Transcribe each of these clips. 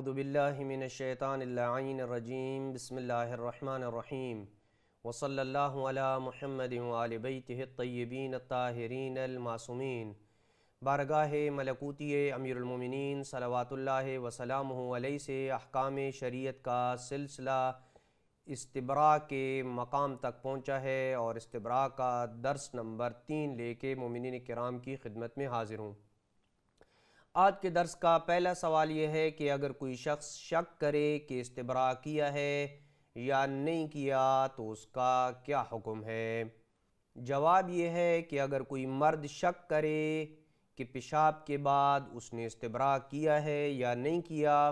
اعوذ باللہ من الشیطان اللعین الرجیم بسم اللہ الرحمن الرحیم وصلی اللہ علی محمد وآل بیتہ الطیبین الطاہرین المعصومین۔ بارگاہ ملکوتی امیر المومنین صلوات اللہ وسلامہ علیہ سے احکام شریعت کا سلسلہ استبراء کے مقام تک پہنچا ہے اور استبراء کا درس نمبر 3 لے کے مومنین کرام کی خدمت میں حاضر ہوں۔ آج کے درس کا پہلا سوال یہ ہے کہ اگر کوئی شخص شک کرے کہ استبراء کیا ہے یا نہیں کیا تو اس کا کیا حکم ہے؟ جواب یہ ہے کہ اگر کوئی مرد شک کرے کہ پیشاب کے بعد اس نے استبراء کیا ہے یا نہیں کیا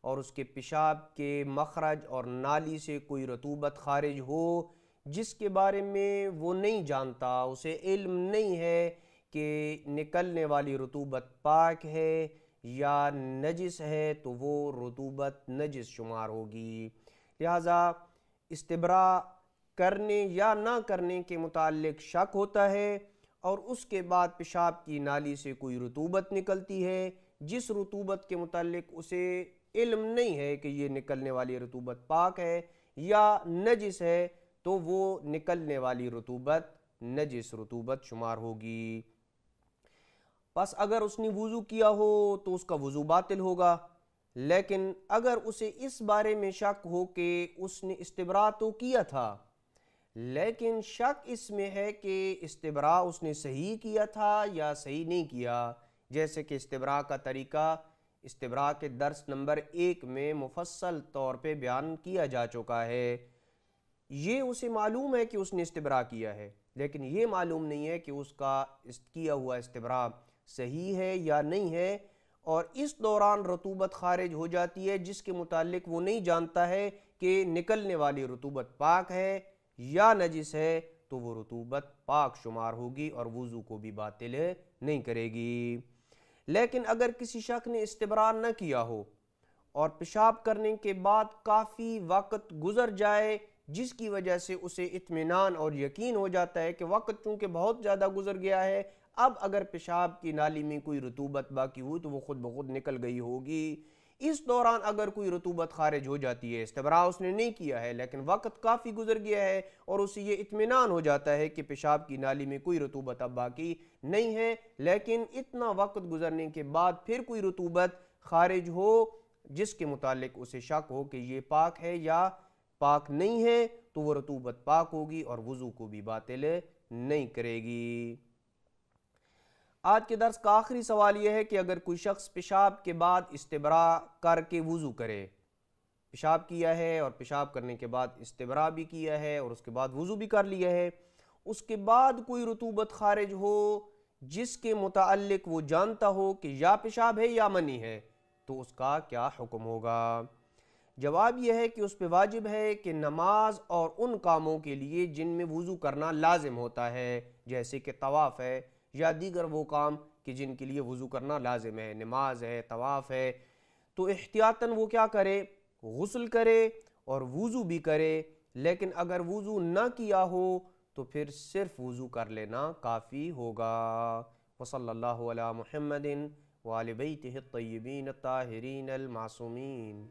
اور اس کے پیشاب کے مخرج اور نالی سے کوئی رطوبت خارج ہو جس کے بارے میں وہ نہیں جانتا، اسے علم نہیں ہے کہ نکلنے والی رطوبت پاک ہے یا نجس ہے، تو وہ رطوبت نجس شمار ہوگی۔ لہٰذا استبراء کرنے یا نہ کرنے کے متعلق شک ہوتا ہے اور اس کے بعد پیشاب کی نالی سے کوئی رطوبت نکلتی ہے جس رطوبت کے متعلق اسے علم نہیں ہے کہ یہ نکلنے والی رطوبت پاک ہے یا نجس ہے، تو وہ نکلنے والی رطوبت نجس رطوبت شمار ہوگی۔ پس اگر اس نے وضو کیا ہو تو اس کا وضو باطل ہوگا، لیکن اگر اسے اس بارے میں شک ہو کہ اس نے استبراء تو کیا تھا لیکن شک اس میں ہے کہ استبراء اس نے صحیح کیا تھا یا صحیح نہیں کیا، جیسے کہ استبراء کا طریقہ استبراء کے درس نمبر 1 میں مفصل طور پہ بیان کیا جا چکا ہے، یہ اسے معلوم ہے کہ اس نے استبراء کیا ہے لیکن یہ معلوم نہیں ہے کہ اس کا کیا ہوا استبراء صحیح ہے یا نہیں ہے، اور اس دوران رطوبت خارج ہو جاتی ہے جس کے متعلق وہ نہیں جانتا ہے کہ نکلنے والی رطوبت پاک ہے یا نجس ہے، تو وہ رطوبت پاک شمار ہوگی اور وضو کو بھی باطل نہیں کرے گی۔ لیکن اگر کسی شخص نے استبراء نہ کیا ہو اور پیشاب کرنے کے بعد کافی وقت گزر جائے جس کی وجہ سے اسے اطمینان اور یقین ہو جاتا ہے کہ وقت چونکہ بہت زیادہ گزر گیا ہے، اب اگر پیشاب کی نالی میں کوئی رطوبت باقی ہوئی تو وہ خود بخود نکل گئی ہوگی، اس دوران اگر کوئی رطوبت خارج ہو جاتی ہے، استبراء اس نے نہیں کیا ہے لیکن وقت کافی گزر گیا ہے اور اسے یہ اطمینان ہو جاتا ہے کہ پیشاب کی نالی میں کوئی رطوبت اب باقی نہیں ہے، لیکن اتنا وقت گزرنے کے بعد پھر کوئی رطوبت خارج ہو جس کے متعلق اسے شک ہو کہ یہ پاک ہے یا پاک نہیں ہے، تو وہ رطوبت پاک ہوگی اور وضو کو بھی باطل نہیں کرے گی۔ آج کے درس کا آخری سوال یہ ہے کہ اگر کوئی شخص پیشاب کے بعد استبراء کر کے وضو کرے، پیشاب کیا ہے اور پیشاب کرنے کے بعد استبراء بھی کیا ہے اور اس کے بعد وضو بھی کر لیا ہے، اس کے بعد کوئی رطوبت خارج ہو جس کے متعلق وہ جانتا ہو کہ یا پیشاب ہے یا منی ہے، تو اس کا کیا حکم ہوگا؟ جواب یہ ہے کہ اس پہ واجب ہے کہ نماز اور ان کاموں کے لیے جن میں وضو کرنا لازم ہوتا ہے، جیسے کہ طواف ہے یا دیگر وہ کام کہ جن کے لیے وضو کرنا لازم ہے، نماز ہے، طواف ہے، تو احتیاطاً وہ کیا کرے؟ غسل کرے اور وضو بھی کرے، لیکن اگر وضو نہ کیا ہو تو پھر صرف وضو کر لینا کافی ہوگا۔ وصلی اللہ علی محمد وآل بیتہ الطیبین الطاہرین المعصومین۔